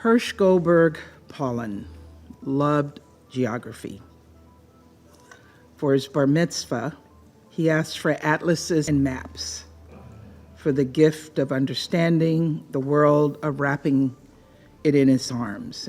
Hirsch Goldberg-Polin loved geography. For his bar mitzvah, he asked for atlases and maps, for the gift of understanding the world, of wrapping it in his arms.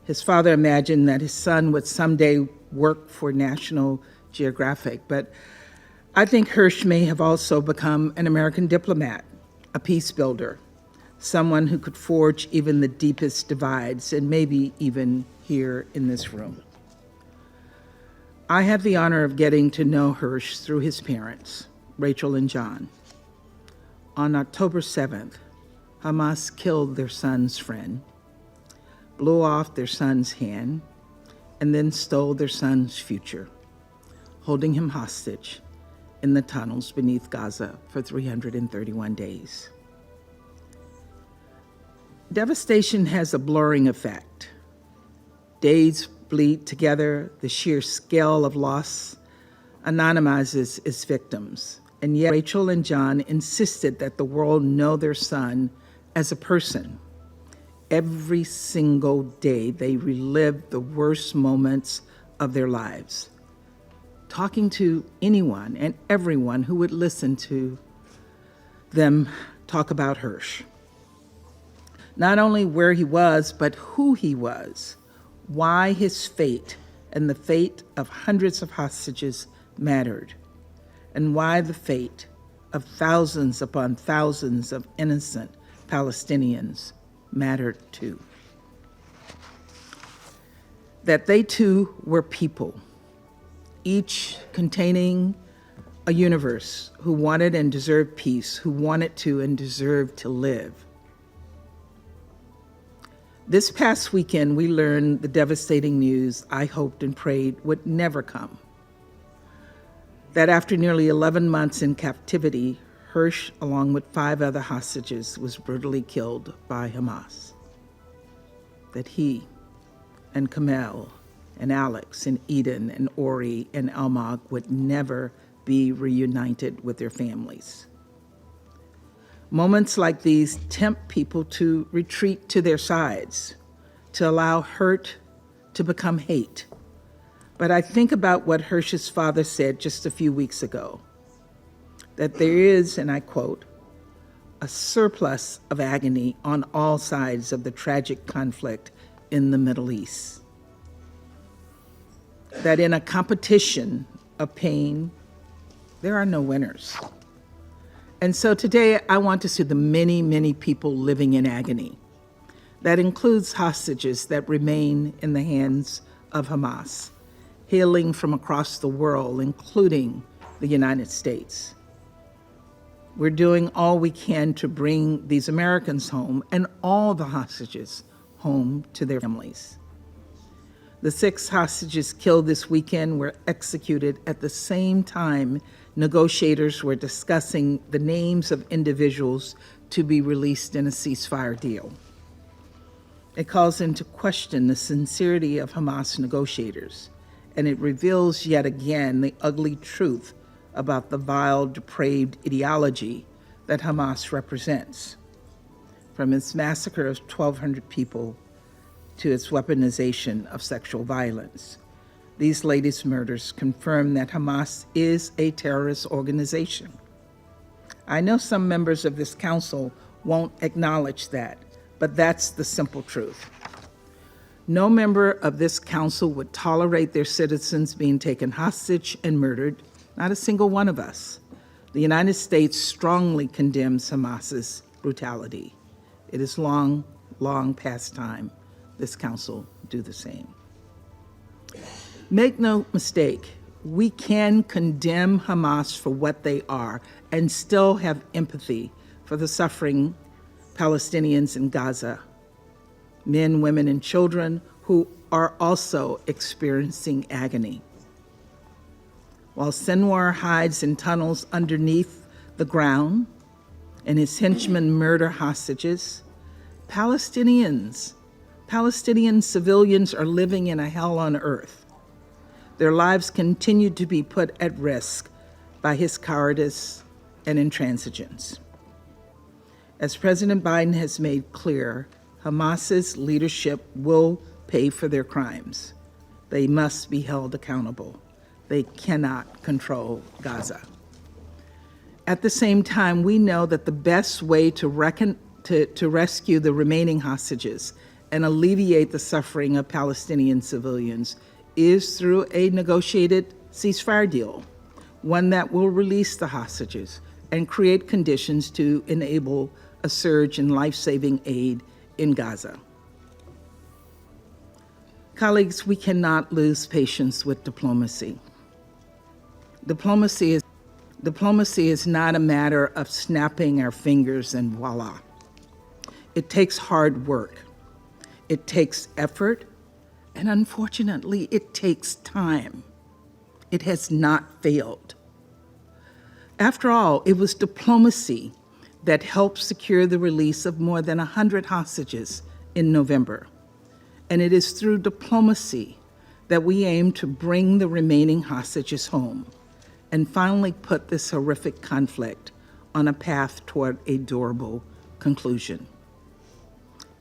His father imagined that his son would someday work for National Geographic, but I think Hirsch may have also become an American diplomat, a peace builder, someone who could forge even the deepest divides, and maybe even here in this room. I had the honor of getting to know Hirsch through his parents, Rachel and John. On October 7th, Hamas killed their son's friend, blew off their son's hand, and then stole their son's future, holding him hostage in the tunnels beneath Gaza for 331 days. Devastation has a blurring effect. Days bleed together, the sheer scale of loss anonymizes its victims. And yet Rachel and John insisted that the world know their son as a person. Every single day they relived the worst moments of their lives, talking to anyone and everyone who would listen to them talk about Hirsch. Not only where he was, but who he was, why his fate and the fate of hundreds of hostages mattered, and why the fate of thousands upon thousands of innocent Palestinians mattered too. That they too were people, each containing a universe, who wanted and deserved peace, who wanted to and deserved to live. This past weekend, we learned the devastating news I hoped and prayed would never come. That after nearly 11 months in captivity, Hirsch, along with 5 other hostages, was brutally killed by Hamas. That he and Kamel and Alex and Eden and Ori and Almog would never be reunited with their families. Moments like these tempt people to retreat to their sides, to allow hurt to become hate. But I think about what Hirsch's father said just a few weeks ago, that there is, and I quote, a surplus of agony on all sides of the tragic conflict in the Middle East. That in a competition of pain, there are no winners. And so today I want to see the many, many people living in agony. That includes hostages that remain in the hands of Hamas, hailing from across the world, including the United States. We're doing all we can to bring these Americans home and all the hostages home to their families. The 6 hostages killed this weekend were executed at the same time negotiators were discussing the names of individuals to be released in a ceasefire deal. It calls into question the sincerity of Hamas negotiators, and it reveals yet again the ugly truth about the vile, depraved ideology that Hamas represents, from its massacre of 1,200 people to its weaponization of sexual violence. These latest murders confirm that Hamas is a terrorist organization. I know some members of this council won't acknowledge that, but that's the simple truth. No member of this council would tolerate their citizens being taken hostage and murdered, not a single one of us. The United States strongly condemns Hamas's brutality. It is long, long past time this council do the same. Make no mistake, we can condemn Hamas for what they are and still have empathy for the suffering Palestinians in Gaza, men, women, and children who are also experiencing agony. While Sinwar hides in tunnels underneath the ground and his henchmen murder hostages, Palestinian civilians are living in a hell on earth. Their lives continue to be put at risk by his cowardice and intransigence. As President Biden has made clear, Hamas's leadership will pay for their crimes. They must be held accountable. They cannot control Gaza. At the same time, we know that the best way to rescue the remaining hostages and alleviate the suffering of Palestinian civilians is through a negotiated ceasefire deal, one that will release the hostages and create conditions to enable a surge in life-saving aid in Gaza. Colleagues, we cannot lose patience with diplomacy. Diplomacy is not a matter of snapping our fingers and voila. It takes hard work. It takes effort, and unfortunately, it takes time. It has not failed. After all, it was diplomacy that helped secure the release of more than 100 hostages in November. And it is through diplomacy that we aim to bring the remaining hostages home and finally put this horrific conflict on a path toward a durable conclusion.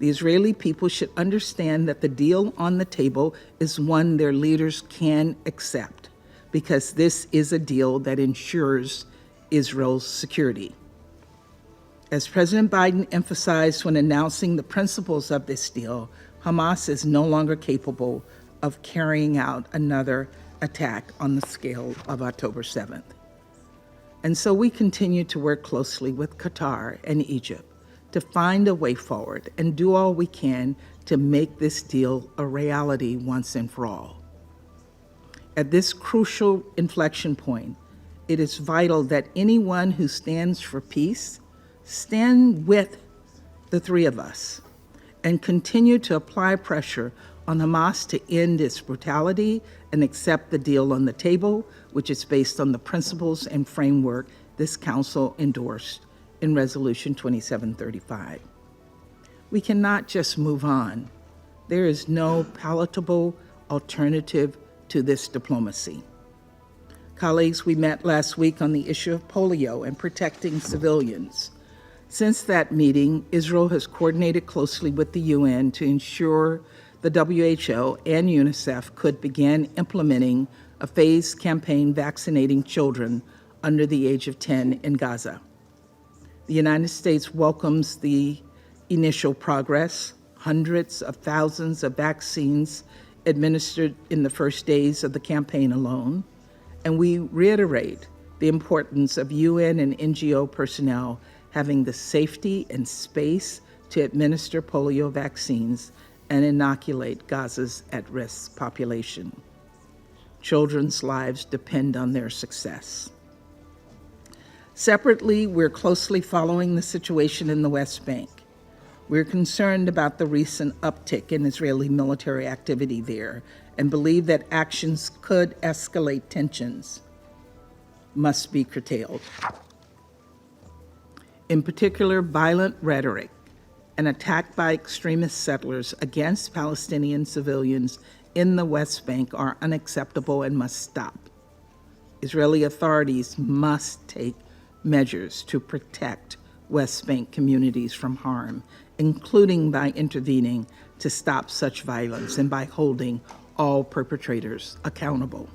The Israeli people should understand that the deal on the table is one their leaders can accept, because this is a deal that ensures Israel's security. As President Biden emphasized when announcing the principles of this deal, Hamas is no longer capable of carrying out another attack on the scale of October 7th. And so we continue to work closely with Qatar and Egypt to find a way forward and do all we can to make this deal a reality once and for all. At this crucial inflection point, it is vital that anyone who stands for peace stand with the three of us and continue to apply pressure on Hamas to end its brutality and accept the deal on the table, which is based on the principles and framework this Council endorsed in Resolution 2735. We cannot just move on. There is no palatable alternative to this diplomacy. Colleagues, we met last week on the issue of polio and protecting civilians. Since that meeting, Israel has coordinated closely with the UN to ensure the WHO and UNICEF could begin implementing a phased campaign vaccinating children under the age of 10 in Gaza. The United States welcomes the initial progress, hundreds of thousands of vaccines administered in the first days of the campaign alone, and we reiterate the importance of UN and NGO personnel having the safety and space to administer polio vaccines and inoculate Gaza's at-risk population. Children's lives depend on their success. Separately, we're closely following the situation in the West Bank. We're concerned about the recent uptick in Israeli military activity there and believe that actions could escalate tensions must be curtailed. In particular, violent rhetoric and attack by extremist settlers against Palestinian civilians in the West Bank are unacceptable and must stop. Israeli authorities must take measures to protect West Bank communities from harm, including by intervening to stop such violence and by holding all perpetrators accountable.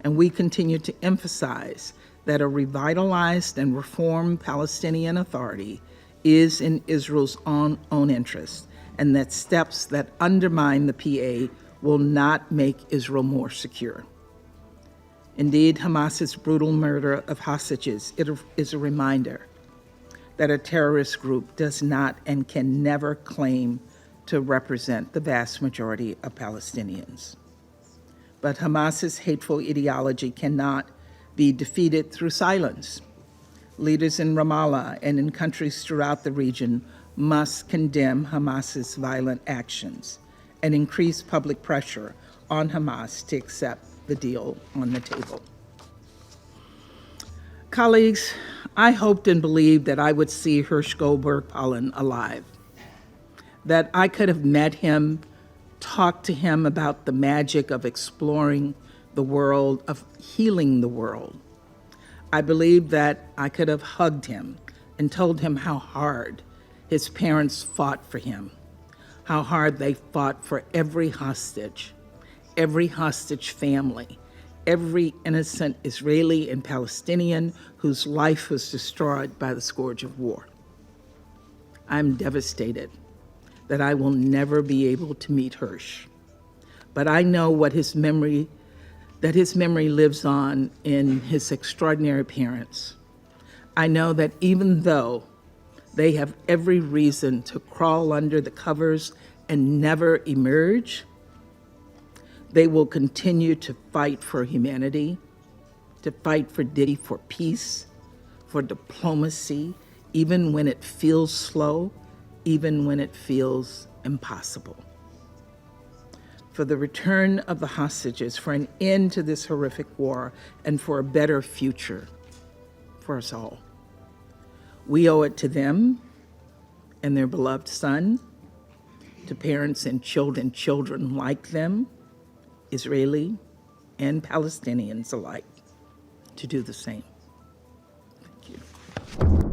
And we continue to emphasize that a revitalized and reformed Palestinian Authority is in Israel's own interest, and that steps that undermine the PA will not make Israel more secure. Indeed, Hamas's brutal murder of hostages is a reminder that a terrorist group does not and can never claim to represent the vast majority of Palestinians. But Hamas's hateful ideology cannot be defeated through silence. Leaders in Ramallah and in countries throughout the region must condemn Hamas's violent actions and increase public pressure on Hamas to accept the deal on the table. Colleagues, I hoped and believed that I would see Hirsch Goldberg-Polin alive, that I could have met him, talked to him about the magic of exploring the world, of healing the world. I believed that I could have hugged him and told him how hard his parents fought for him, how hard they fought for every hostage family, every innocent Israeli and Palestinian whose life was destroyed by the scourge of war. I'm devastated that I will never be able to meet Hirsch, but I know that his memory lives on in his extraordinary parents. I know that even though they have every reason to crawl under the covers and never emerge, they will continue to fight for humanity, to fight for dignity, for peace, for diplomacy, even when it feels slow, even when it feels impossible. For the return of the hostages, for an end to this horrific war, and for a better future for us all. We owe it to them and their beloved son, to parents and children like them, Israeli and Palestinians alike, to do the same. Thank you.